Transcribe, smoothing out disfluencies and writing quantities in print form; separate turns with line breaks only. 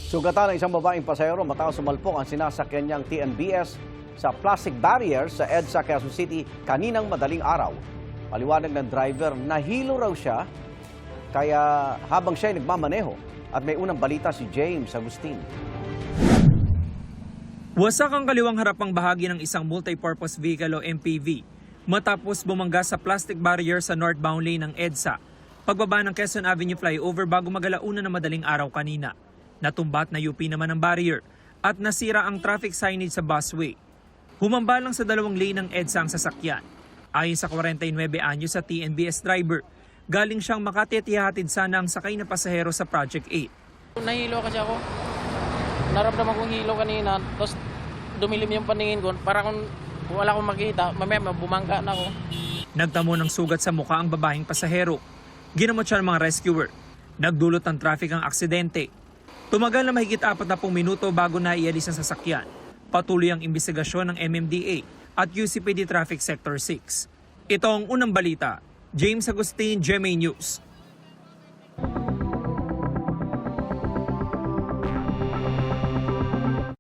Sugatan ng isang babaeng pasahero matapos sumalpok ang sinasakyan niyang TNBS sa plastic barrier sa EDSA Quezon City kaninang madaling araw. Paliwanag ng driver, nahilo raw siya kaya habang siya ay nagmamaneho. At may unang balita si James Agustin.
Wasak ang kaliwang harapang bahagi ng isang multipurpose vehicle o MPV matapos bumangga sa plastic barrier sa northbound lane ng EDSA pagbaba ng Quezon Avenue flyover bago magalauna na madaling araw kanina. Natumba at na-UP naman ang barrier at nasira ang traffic signage sa busway. Humamba lang sa dalawang lane ng EDSA ang sasakyan. Ayon sa 49 anyos sa TNBS driver, galing siyang Makati at ihahatid sana ang sakay na pasahero sa Project 8.
Nahilo kasi ako. Naramdaman kong hilo kanina, tapos dumilim yung paningin ko. Para kung wala akong makita, mamaya bumangga na ako.
Nagtamo ng sugat sa mukha ang babaeng pasahero. Ginamot siya ng mga rescuer. Nagdulot ng traffic ang aksidente. Tumagal na mahigit 40 minuto bago naialis ang sasakyan. Patuloy ang imbestigasyon ng MMDA at UCPD Traffic Sector 6. Ito ang unang balita. James Agustin, GMA News.